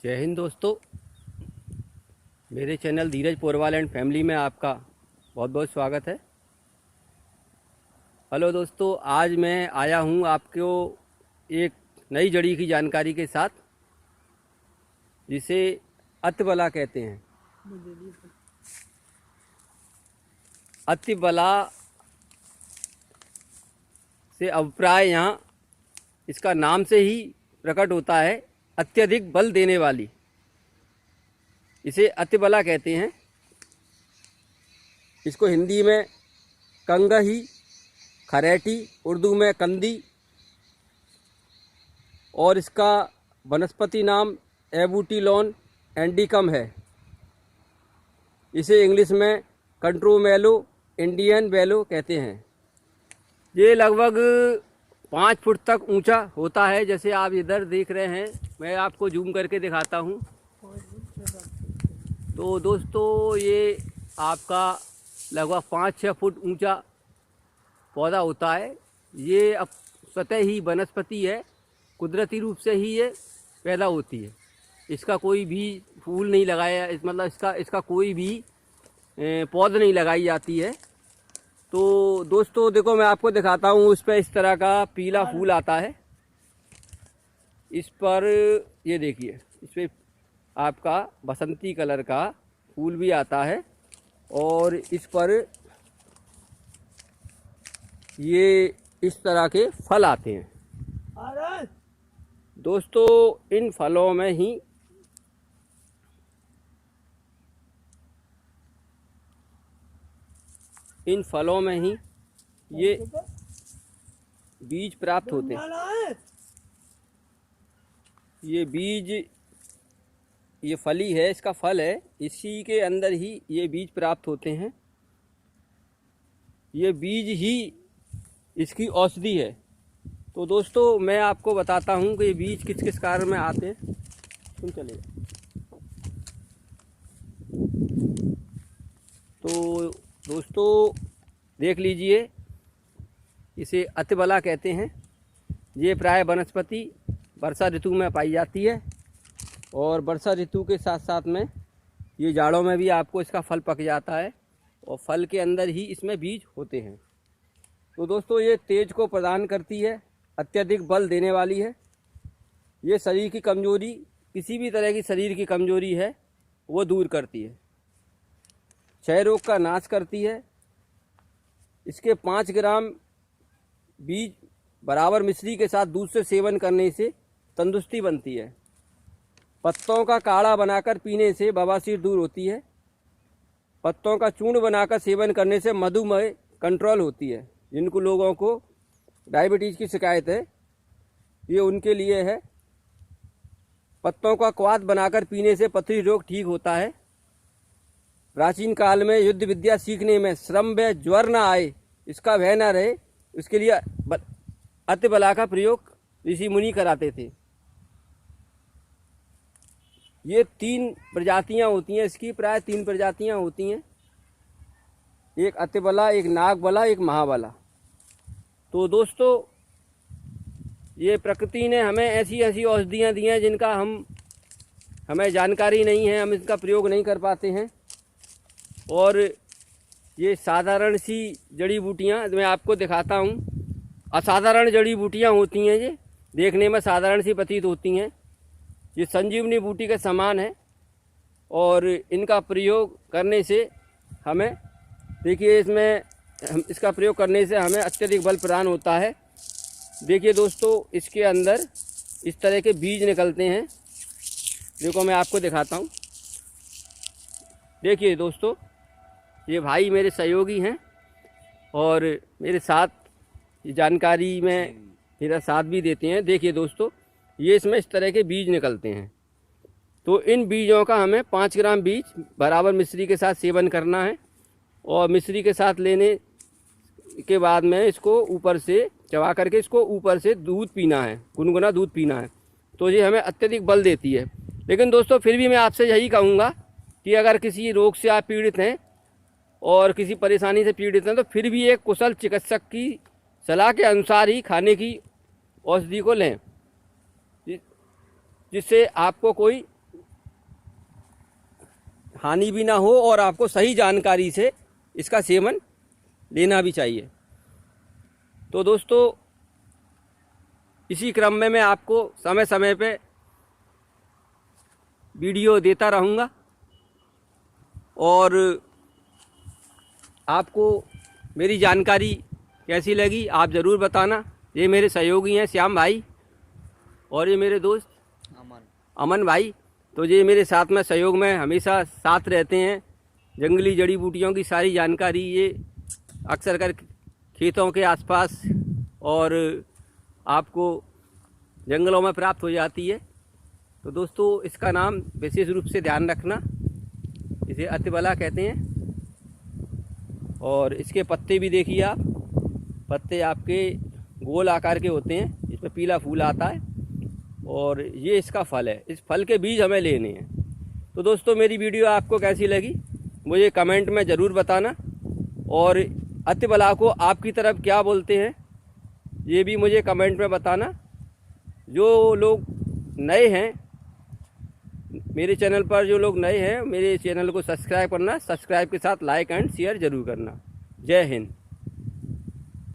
जय हिंद दोस्तों, मेरे channel Dheeraj Porwal and family में आपका बहुत बहुत स्वागत है। हेलो दोस्तों, आज मैं आया हूँ आपको एक नई जड़ी की जानकारी के साथ, जिसे अतिबला कहते हैं। अतिबला से अभिप्राय यहाँ इसका नाम से ही प्रकट होता है, अत्यधिक बल देने वाली। इसे अतिबला कहते हैं। इसको हिंदी में कंगही, खरेटी, उर्दू में कंदी, और इसका वनस्पति नाम एबूटिलॉन इंडिकम है। इसे इंग्लिश में कंट्रोमेलो इंडियन बेलो कहते हैं। ये लगभग 5 फुट तक ऊंचा होता है, जैसे आप इधर देख रहे हैं। मैं आपको जूम करके दिखाता हूँ। तो दोस्तों, ये आपका लगभग 5-6 फुट ऊंचा पौधा होता है। ये अब स्वतः ही वनस्पति है, कुदरती रूप से ही ये पैदा होती है। इसका कोई भी फूल नहीं लगाया, मतलब इसका कोई भी पौध नहीं लगाई जाती है। तो दोस्तों देखो, मैं आपको दिखाता हूँ। उस पर इस तरह का पीला फूल आता है। इस पर ये देखिए, इस पर आपका बसंती कलर का फूल भी आता है, और इस पर ये इस तरह के फल आते हैं। दोस्तों, इन फलों में ही ये बीज प्राप्त होते हैं। ये बीज, ये फली है, इसका फल है, इसी के अंदर ही ये बीज प्राप्त होते हैं। ये बीज ही इसकी औषधि है। तो दोस्तों, मैं आपको बताता हूँ कि ये बीज किस किस कार्य में आते हैं। सुन चलिए। तो दोस्तों देख लीजिए, इसे अतिबला कहते हैं। ये प्राय वनस्पति वर्षा ऋतु में पाई जाती है, और वर्षा ऋतु के साथ साथ में ये जाड़ों में भी आपको इसका फल पक जाता है, और फल के अंदर ही इसमें बीज होते हैं। तो दोस्तों, ये तेज को प्रदान करती है, अत्यधिक बल देने वाली है। ये शरीर की कमजोरी, किसी भी तरह की शरीर की कमजोरी है वो दूर करती है। क्षय रोग का नाश करती है। इसके 5 ग्राम बीज बराबर मिश्री के साथ दूध से सेवन करने से तंदुरुस्ती बनती है। पत्तों का काढ़ा बनाकर पीने से बवासीर दूर होती है। पत्तों का चूर्ण बनाकर सेवन करने से मधुमेह कंट्रोल होती है। जिनको लोगों को डायबिटीज़ की शिकायत है, ये उनके लिए है। पत्तों का क्वाथ बनाकर पीने से पथरी रोग ठीक होता है। प्राचीन काल में युद्ध विद्या सीखने में श्रम व ज्वर न आए, इसका भय न रहे, इसके लिए अतिबला का प्रयोग ऋषि मुनि कराते थे। ये 3 प्रजातियां होती हैं इसकी, प्राय 3 प्रजातियां होती हैं। एक अतिबला, एक नागबला, एक महाबला। तो दोस्तों, ये प्रकृति ने हमें ऐसी ऐसी औषधियाँ दी हैं जिनका हमें जानकारी नहीं है, हम इसका प्रयोग नहीं कर पाते हैं। और ये साधारण सी जड़ी बूटियाँ मैं आपको दिखाता हूँ। असाधारण जड़ी बूटियाँ होती हैं, ये देखने में साधारण सी प्रतीत होती हैं। ये संजीवनी बूटी के समान है, और इनका प्रयोग करने से हमें, देखिए, इसका प्रयोग करने से हमें अत्यधिक बल प्रदान होता है। देखिए दोस्तों, इसके अंदर इस तरह के बीज निकलते हैं। देखो, मैं आपको दिखाता हूँ। देखिए दोस्तों, ये भाई मेरे सहयोगी हैं, और मेरे साथ ये जानकारी में मेरा साथ भी देते हैं। देखिए दोस्तों, ये इसमें इस तरह के बीज निकलते हैं। तो इन बीजों का हमें 5 ग्राम बीज बराबर मिश्री के साथ सेवन करना है, और मिश्री के साथ लेने के बाद में इसको ऊपर से चबा करके इसको ऊपर से दूध पीना है, गुनगुना दूध पीना है। तो ये हमें अत्यधिक बल देती है। लेकिन दोस्तों, फिर भी मैं आपसे यही कहूँगा कि अगर किसी रोग से आप पीड़ित हैं और किसी परेशानी से पीड़ित हैं, तो फिर भी एक कुशल चिकित्सक की सलाह के अनुसार ही खाने की औषधि को लें, जिससे आपको कोई हानि भी ना हो और आपको सही जानकारी से इसका सेवन लेना भी चाहिए। तो दोस्तों इसी क्रम में मैं आपको समय समय पे वीडियो देता रहूँगा और आपको मेरी जानकारी कैसी लगी आप ज़रूर बताना। ये मेरे सहयोगी हैं श्याम भाई और ये मेरे दोस्त अमन भाई। तो ये मेरे साथ में सहयोग में हमेशा साथ रहते हैं। जंगली जड़ी बूटियों की सारी जानकारी ये अक्सर कर खेतों के आसपास और आपको जंगलों में प्राप्त हो जाती है। तो दोस्तों इसका नाम विशेष रूप से ध्यान रखना, इसे अतिबला कहते हैं। और इसके पत्ते भी देखिए आप, पत्ते आपके गोल आकार के होते हैं, इसमें पीला फूल आता है और ये इसका फल है। इस फल के बीज हमें लेने हैं। तो दोस्तों मेरी वीडियो आपको कैसी लगी मुझे कमेंट में ज़रूर बताना और अतिबला को आपकी तरफ क्या बोलते हैं ये भी मुझे कमेंट में बताना। जो लोग नए हैं मेरे चैनल पर, जो लोग नए हैं मेरे चैनल को सब्सक्राइब करना, सब्सक्राइब के साथ लाइक एंड शेयर ज़रूर करना। जय हिंद।